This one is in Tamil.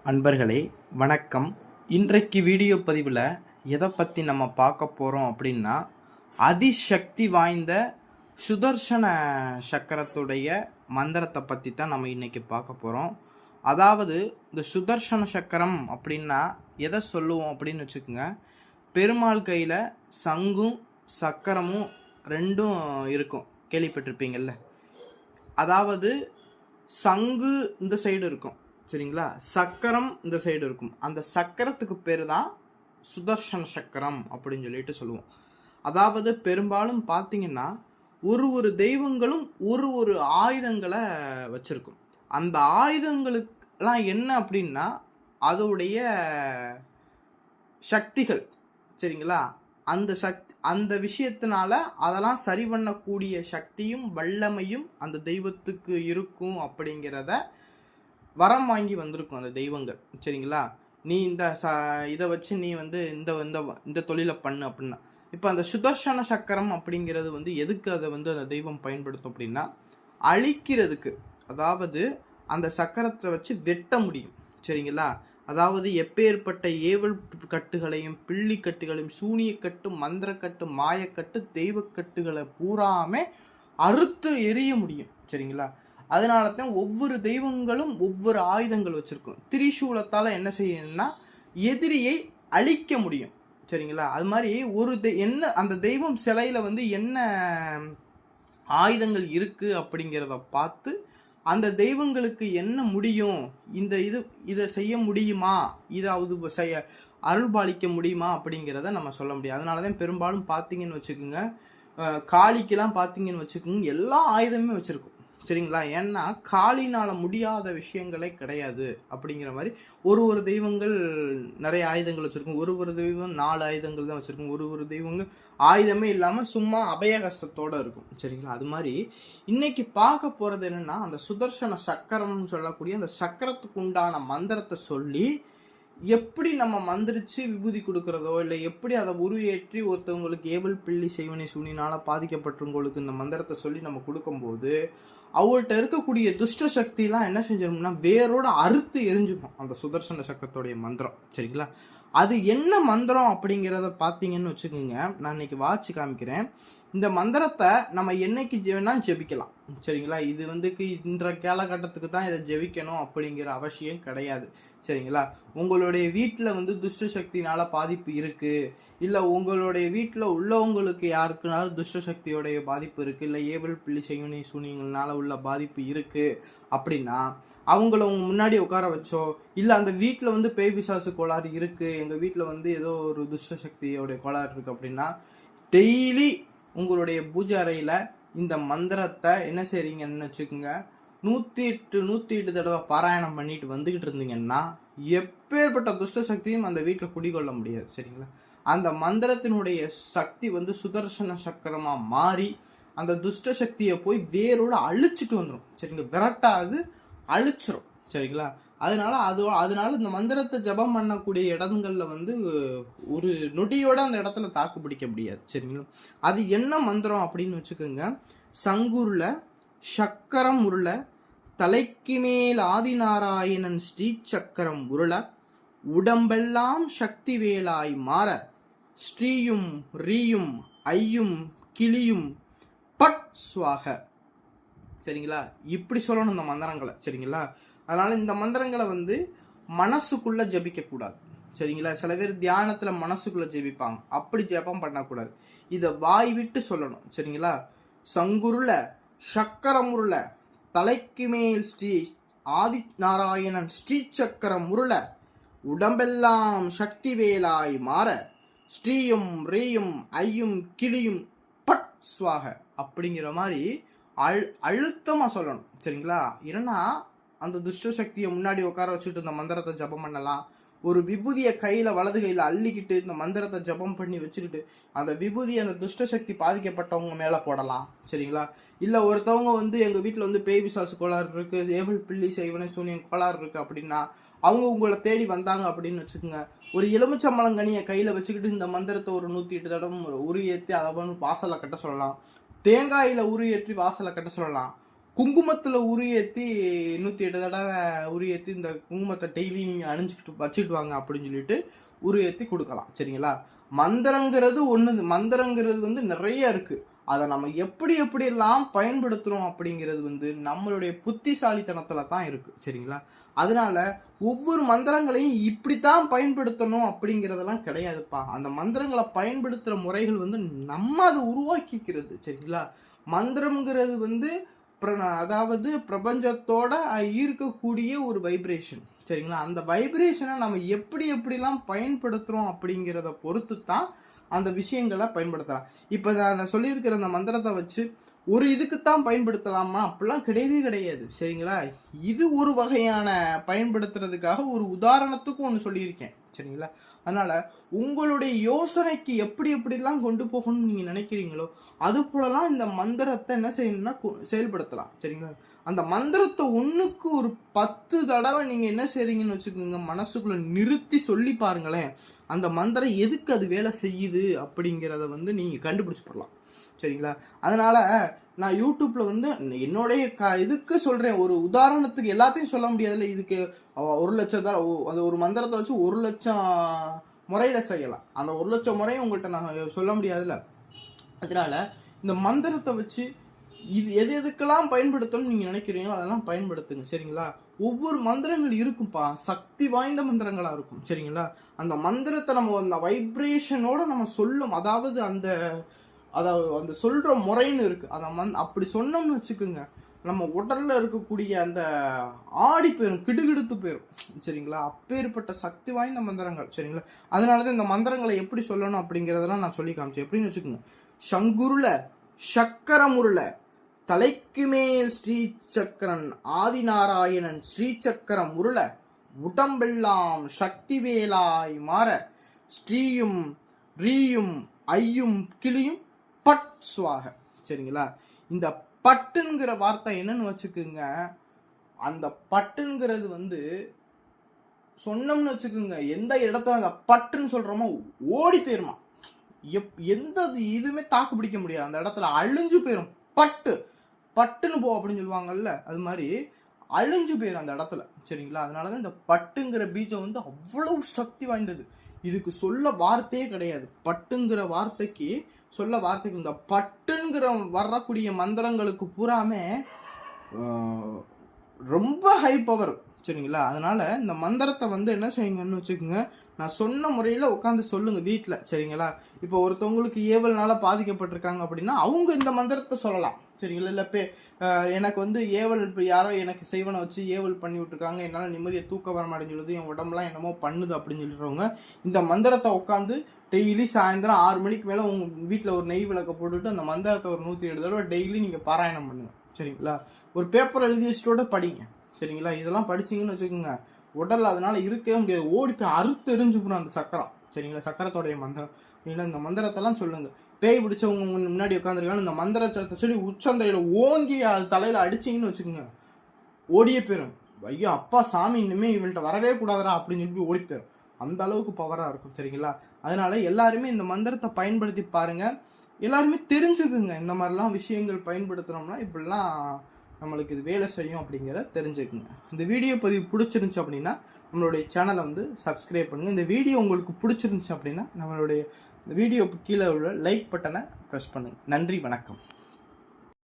அன்பர்களே வணக்கம். இன்றைக்கு வீடியோ பதிவில் எதை பற்றி நம்ம பார்க்க போகிறோம் அப்படின்னா, அதிசக்தி வாய்ந்த சுதர்சன சக்கரத்துடைய மந்திரத்தை பற்றி தான் நம்ம இன்றைக்கி பார்க்க போகிறோம். அதாவது இந்த சுதர்சன சக்கரம் அப்படின்னா எதை சொல்லுவோம் அப்படின்னு வச்சுக்கோங்க. பெருமாள் கையில் சங்கும் சக்கரமும் ரெண்டும் இருக்கும், கேள்விப்பட்டிருப்பீங்கள்ல. அதாவது சங்கு இந்த சைடு இருக்கும், சரிங்களா, சக்கரம் இந்த சைடு இருக்கும். அந்த சக்கரத்துக்கு பேர் தான் சுதர்சன சக்கரம் அப்படின்னு சொல்லிட்டு சொல்லுவோம். அதாவது பெரும்பாலும் பார்த்தீங்கன்னா ஒரு தெய்வங்களும் ஒரு ஆயுதங்களை வச்சிருக்கும். அந்த ஆயுதங்களுக்கெல்லாம் என்ன அப்படின்னா அதோடைய சக்திகள், சரிங்களா, அந்த விஷயத்தினால அதெல்லாம் சரி பண்ணக்கூடிய சக்தியும் வல்லமையும் அந்த தெய்வத்துக்கு இருக்கும் அப்படிங்கிறத வரம் வாங்கி வந்திருக்கும் அந்த தெய்வங்கள், சரிங்களா. நீ இதை வச்சு நீ இந்த தொழிலை பண்ணு அப்படின்னா. இப்போ அந்த சுதர்சன சக்கரம் அப்படிங்கிறது எதுக்கு அதை அந்த தெய்வம் பயன்படுத்தும் அப்படின்னா, அழிக்கிறதுக்கு. அதாவது அந்த சக்கரத்தை வச்சு வெட்ட முடியும், சரிங்களா. அதாவது எப்பேற்பட்ட ஏவல் கட்டுகளையும் பிள்ளி கட்டுகளையும் சூனியக்கட்டு மந்திரக்கட்டு மாயக்கட்டு தெய்வக்கட்டுகளை பூராமே அறுத்து எரிய முடியும், சரிங்களா. அதனால தான் ஒவ்வொரு தெய்வங்களும் ஒவ்வொரு ஆயுதங்கள் வச்சுருக்கும். திரிசூலத்தால் என்ன செய்யணும்னா எதிரியை அழிக்க முடியும், சரிங்களா. அது மாதிரி என்ன அந்த தெய்வம் சிலையில் என்ன ஆயுதங்கள் இருக்குது அப்படிங்கிறத பார்த்து அந்த தெய்வங்களுக்கு என்ன முடியும், இதை செய்ய முடியுமா, இதை அருள்பாலிக்க முடியுமா அப்படிங்கிறத நம்ம சொல்ல முடியும். அதனால தான் பெரும்பாலும் பார்த்தீங்கன்னு வச்சுக்கோங்க, காளிக்கெல்லாம் பார்த்தீங்கன்னு வச்சுக்கோங்க, எல்லா ஆயுதமே வச்சுருக்கும், சரிங்களா. ஏன்னா காளினால் முடியாத விஷயங்களே கிடையாது அப்படிங்கிற மாதிரி ஒரு தெய்வங்கள் நிறைய ஆயுதங்கள் வச்சுருக்கும். ஒரு தெய்வம் 4 ஆயுதங்கள் தான் வச்சுருக்கும். ஒரு தெய்வங்கள் ஆயுதமே இல்லாமல் சும்மா அபய கஷ்டத்தோடு இருக்கும், சரிங்களா. அது மாதிரி இன்னைக்கு பார்க்க போகிறது என்னென்னா, அந்த சுதர்சன சக்கரம்னு சொல்லக்கூடிய அந்த சக்கரத்துக்கு உண்டான மந்திரத்தை சொல்லி எப்படி நம்ம மந்திரிச்சு விபூதி கொடுக்குறதோ இல்லை எப்படி அதை உருவேற்றி ஒருத்தவங்களுக்கு ஏவல் பிள்ளி செய்வனை சூனினால் பாதிக்கப்பட்டவங்களுக்கு இந்த மந்திரத்தை சொல்லி நம்ம கொடுக்கும்போது அவங்கள்ட்ட இருக்கக்கூடிய துஷ்ட சக்திலாம் என்ன செஞ்சிடும்னா வேரோட அறுத்து எரிஞ்சுக்கும் அந்த சுதர்சன சக்கரத்துடைய மந்திரம், சரிங்களா. அது என்ன மந்திரம் அப்படிங்கிறத பார்த்தீங்கன்னு வச்சுக்கோங்க. நான் இன்னைக்கு வாட்சி காமிக்கிறேன். இந்த மந்திரத்தை நம்ம என்னைக்கு வேணால் ஜெபிக்கலாம், சரிங்களா. இது இன்ற காலகட்டத்துக்கு தான் இதை ஜெபிக்கணும் அப்படிங்கிற அவசியம் கிடையாது, சரிங்களா. உங்களுடைய வீட்டில் துஷ்ட சக்தினால பாதிப்பு இருக்குது, இல்லை உங்களுடைய வீட்டில் உள்ளவங்களுக்கு யாருக்குனாலும் துஷ்ட சக்தியோடைய பாதிப்பு இருக்குது, இல்லை ஏவல் பிள்ளை செய்வனை சூனியங்கள்னால உள்ள பாதிப்பு இருக்குது அப்படின்னா அவங்கள உங்க முன்னாடி உட்கார வச்சோ, இல்லை அந்த வீட்டில் பேய் பிசாசு கோளாறு இருக்குது, எங்கள் வீட்டில் ஏதோ ஒரு துஷ்ட சக்தியோடைய கோளாறு இருக்குது அப்படின்னா டெய்லி உங்களுடைய பூஜை அறையில் இந்த மந்திரத்தை என்ன செய்றீங்கன்னு வச்சுக்கோங்க, 108 தடவை பாராயணம் பண்ணிட்டு வந்துக்கிட்டு இருந்தீங்கன்னா எப்பேற்பட்ட துஷ்ட சக்தியும் அந்த வீட்டில் குடிகொள்ள முடியாது, சரிங்களா. அந்த மந்திரத்தினுடைய சக்தி சுதர்சன சக்கரமாக மாறி அந்த துஷ்ட சக்தியை போய் வேரோட அழிச்சிட்டு வந்துடும், சரிங்களா. விரட்டாது அழிச்சிரும், சரிங்களா. அதனால இந்த மந்திரத்தை ஜபம் பண்ணக்கூடிய இடங்கள்ல ஒரு நொடியோட அந்த இடத்துல தாக்கு பிடிக்க முடியாது, சரிங்களா. அது என்ன மந்திரம் அப்படின்னு வச்சுக்கோங்க. சங்குருள சக்கரம் உருள தலைக்கு மேல் ஆதிநாராயணன் ஸ்ரீ சக்கரம் உருள உடம்பெல்லாம் சக்தி வேலாய் மாற ஸ்ரீயும் ரீயும் ஐயும் கிளியும் பட் சுவாக, சரிங்களா. இப்படி சொல்லணும் இந்த மந்திரங்களை, சரிங்களா. அதனால இந்த மந்திரங்களை மனசுக்குள்ள ஜபிக்க கூடாது, சரிங்களா. சில பேர் தியானத்துல மனசுக்குள்ள ஜெபிப்பாங்க, அப்படி ஜெபம் பண்ணக்கூடாது. இதை வாய் விட்டு சொல்லணும், சரிங்களா. சங்குருள சக்கரமுருள தலைக்கு மேல் ஸ்ரீ ஆதி நாராயணன் ஸ்ரீ சக்கரம் உருள உடம்பெல்லாம் சக்தி வேலாய் மாற ஸ்ரீயும் ரீயும் ஐயும் கிளியும் பட் சுவாக அப்படிங்கிற மாதிரி அழுத்தமா சொல்லணும், சரிங்களா. ஏன்னா அந்த துஷ்ட சக்தியை முன்னாடி உட்கார வச்சுட்டு இந்த மந்திரத்தை ஜபம் பண்ணலாம். ஒரு விபூதியை வலது கையில் அள்ளிக்கிட்டு இந்த மந்திரத்தை ஜபம் பண்ணி வச்சுக்கிட்டு அந்த விபூதி அந்த துஷ்ட சக்தி பாதிக்கப்பட்டவங்க மேலே போடலாம், சரிங்களா. இல்லை ஒருத்தவங்க எங்கள் வீட்டில் பேய் பிசாசு கோளாறு இருக்குது, ஏவல் பிள்ளி செய்வனை சூனியம் கோளாறு இருக்குது அப்படின்னா அவங்க உங்களை தேடி வந்தாங்க அப்படின்னு வச்சுக்கோங்க. ஒரு எலுமிச்சம்பழங்கனியை கையில் வச்சுக்கிட்டு இந்த மந்திரத்தை ஒரு 108 தடவை உரு ஏற்றி அதை வாசலை கட்ட சொல்லலாம். தேங்காயில் உரு ஏற்றி வாசலை கட்ட சொல்லலாம். குங்குமத்தில் உரியேற்றி 108 தடவை உரியேற்றி இந்த குங்குமத்தை டெய்லி நீங்கள் அணிஞ்சிக்கிட்டு வச்சுட்டு வாங்க அப்படின்னு சொல்லிட்டு உரியேற்றி கொடுக்கலாம். சரிங்களா? மந்திரங்கிறது ஒன்று, மந்திரங்கிறது வந்து நிறைய இருக்குது. அதை நம்ம எப்படியெல்லாம் பயன்படுத்துகிறோம் அப்படிங்கிறது வந்து நம்மளுடைய புத்திசாலித்தனத்தில் தான் இருக்குது. சரிங்களா? அதனால ஒவ்வொரு மந்திரங்களையும் இப்படித்தான் பயன்படுத்தணும் அப்படிங்கிறதெல்லாம் கிடையாதுப்பா. அந்த மந்திரங்களை பயன்படுத்துகிற முறைகள் வந்து நம்ம அதை உருவாக்கிக்கிறது. சரிங்களா? மந்திரம்ங்கிறது வந்து அதாவது பிரபஞ்சத்தோட ஈர்க்கக்கூடிய ஒரு வைப்ரேஷன். சரிங்களா? அந்த வைப்ரேஷனை நம்ம எப்படிலாம் பயன்படுத்துகிறோம் அப்படிங்கிறத பொறுத்து தான் அந்த விஷயங்களை பயன்படுத்தலாம். இப்போ நான் சொல்லியிருக்கிற அந்த மந்திரத்தை வச்சு ஒரு இதுக்குத்தான் பயன்படுத்தலாமா அப்படிலாம் கிடையாது. சரிங்களா? இது ஒரு வகையான பயன்படுத்துறதுக்காக ஒரு உதாரணத்துக்கும் ஒன்று சொல்லியிருக்கேன். சரிங்களா? அதனால் உங்களுடைய யோசனைக்கு எப்படிலாம் கொண்டு போகணும்னு நீங்கள் நினைக்கிறீங்களோ அது போலலாம் இந்த மந்திரத்தை என்ன செய்யணும்னா செயல்படுத்தலாம். சரிங்களா? அந்த மந்திரத்தை ஒன்றுக்கு ஒரு 10 தடவை நீங்கள் என்ன செய்கிறீங்கன்னு வச்சுக்கோங்க, மனசுக்குள்ளே நிறுத்தி சொல்லி பாருங்களேன். அந்த மந்திரம் எதுக்கு அது வேலை செய்யுது அப்படிங்கிறத வந்து நீங்கள் கண்டுபிடிச்சி போடலாம். சரிங்களா? அதனால் நான் யூடியூப்பில் வந்து என்னுடைய இதுக்கு சொல்கிறேன். ஒரு உதாரணத்துக்கு எல்லாத்தையும் சொல்ல முடியாதுல்ல. இதுக்கு 1,00,000 தடவை அந்த ஒரு மந்திரத்தை வச்சு 1,00,000 முறையில் செய்யலாம். அந்த 1,00,000 முறையும் உங்கள்கிட்ட நான் சொல்ல முடியாதுல்ல. அதனால் இந்த மந்திரத்தை வச்சு இது எதுக்கெல்லாம் பயன்படுத்தணும்னு நீங்கள் நினைக்கிறீங்களோ அதெல்லாம் பயன்படுத்துங்க. சரிங்களா? ஒவ்வொரு மந்திரங்கள் இருக்கும்பா, சக்தி வாய்ந்த மந்திரங்களாக இருக்கும். சரிங்களா? அந்த மந்திரத்தை நம்ம அந்த வைப்ரேஷனோட நம்ம சொல்லும், அதாவது அந்த சொல்கிற முறைன்னு இருக்குது. அதை அப்படி சொன்னோம்னு வச்சுக்கோங்க, நம்ம உடலில் இருக்கக்கூடிய அந்த ஆடி போயிடும், கிடுகிடுத்து போயிடும். சரிங்களா? அப்பேற்பட்ட சக்தி வாய்ந்த மந்திரங்கள். சரிங்களா? அதனால தான் இந்த மந்திரங்களை எப்படி சொல்லணும் அப்படிங்கிறதெல்லாம் நான் சொல்லி காமிச்சேன். எப்படின்னு வச்சுக்கோங்க, சங்குருள சக்கரமுருள தலைக்கு மேல் ஸ்ரீசக்கரன் ஆதிநாராயணன் ஸ்ரீசக்கரம் உருள உடம்பெல்லாம் சக்தி வேலாய் மாற ஸ்ரீயும் ரீயும் ஐயும் கிளியும் பட் சுவாக. சரிங்களா? இந்த பட்டுங்கிற வார்த்தை என்னன்னு வச்சுக்குங்க, அந்த பட்டுங்கிறது வந்து சொன்னோம்னு வச்சுக்கோங்க, எந்த இடத்துல அந்த பட்டுன்னு சொல்கிறோமோ ஓடி போயிருமா. எந்த இதுவுமே தாக்கு பிடிக்க முடியாது, அந்த இடத்துல அழிஞ்சு போயிடும். பட்டுன்னு போ அப்படின்னு சொல்லுவாங்கல்ல, அது மாதிரி அழிஞ்சு போயிடும் அந்த இடத்துல. சரிங்களா? அதனாலதான் இந்த பட்டுங்கிற பீஜம் வந்து அவ்வளவு சக்தி வாய்ந்தது. இதுக்கு சொல்ல வார்த்தையே கிடையாது. பட்டுங்கிற வார்த்தைக்கு சொல்ல வார்த்தைக்கு இந்த பட்டுங்கிற வரக்கூடிய மந்திரங்களுக்கு பூராமே ரொம்ப ஹை பவர். சரிங்களா? அதனால இந்த மந்திரத்தை வந்து என்ன செய்யுங்கன்னு வச்சுக்கோங்க, நான் சொன்ன முறையில் உட்காந்து சொல்லுங்க வீட்டில். சரிங்களா? இப்போ ஒருத்தவங்களுக்கு ஏவல்னால பாதிக்கப்பட்டிருக்காங்க அப்படின்னா அவங்க இந்த மந்திரத்தை சொல்லலாம். சரிங்களா? இல்லை எனக்கு வந்து ஏவல் இப்போ யாரோ எனக்கு செய்வனை வச்சு ஏவல் பண்ணி விட்டுருக்காங்க, என்னால் நிம்மதியை தூக்க வர மாட்டேன்னு என் உடம்புலாம் என்னமோ பண்ணுது அப்படின்னு சொல்லிடுறவங்க இந்த மந்திரத்தை உட்காந்து டெய்லி சாயந்தரம் 6 மணிக்கு மேலே உங்கள் வீட்டில் ஒரு நெய் விளக்க போட்டுவிட்டு அந்த மந்திரத்தை ஒரு 107 தடவை டெய்லி நீங்கள் பாராயணம் பண்ணுங்க. சரிங்களா? ஒரு பேப்பர் எழுதி வச்சுட்டோட படிங்க. சரிங்களா? இதெல்லாம் படிச்சிங்கன்னு வச்சுக்கோங்க, உடல் அதனால இருக்கவே முடியாது, ஓடி போய் அறுத்து எரிஞ்சுக்கணும் அந்த சக்கரம். சரிங்களா? சக்கரத்தோடைய மந்திரம். இல்லை இந்த மந்திரத்தெல்லாம் சொல்லுங்க. பேய் பிடிச்சவங்க முன்னாடி உட்காந்துருக்காங்க, இந்த மந்திரத்தை சொல்லி உச்சந்தையில் ஓங்கி அது தலையில் அடிச்சிங்கன்னு வச்சுக்கோங்க, ஓடியே போயிடும். ஐயோ அப்பா சாமி இனிமேல் இவள்கிட்ட வரவே கூடாதரா அப்படின்னு சொல்லி ஓடி போயிடும். அந்த அளவுக்கு பவராக இருக்கும். சரிங்களா? அதனால எல்லாருமே இந்த மந்திரத்தை பயன்படுத்தி பாருங்க. எல்லாருமே தெரிஞ்சுக்குங்க, இந்த மாதிரிலாம் விஷயங்கள் பயன்படுத்தினோம்னா இப்படிலாம் நம்மளுக்கு இது வேலை செய்யும் அப்படிங்கிறத தெரிஞ்சுக்குங்க. இந்த வீடியோ பதிவு பிடிச்சிருந்துச்சு அப்படின்னா நம்மளுடைய சேனலை வந்து சப்ஸ்கிரைப் பண்ணுங்கள். இந்த வீடியோ உங்களுக்கு பிடிச்சிருந்துச்சு அப்படின்னா நம்மளுடைய வீடியோக்கு கீழே உள்ள லைக் பட்டனை ப்ரெஸ் பண்ணுங்கள். நன்றி, வணக்கம்.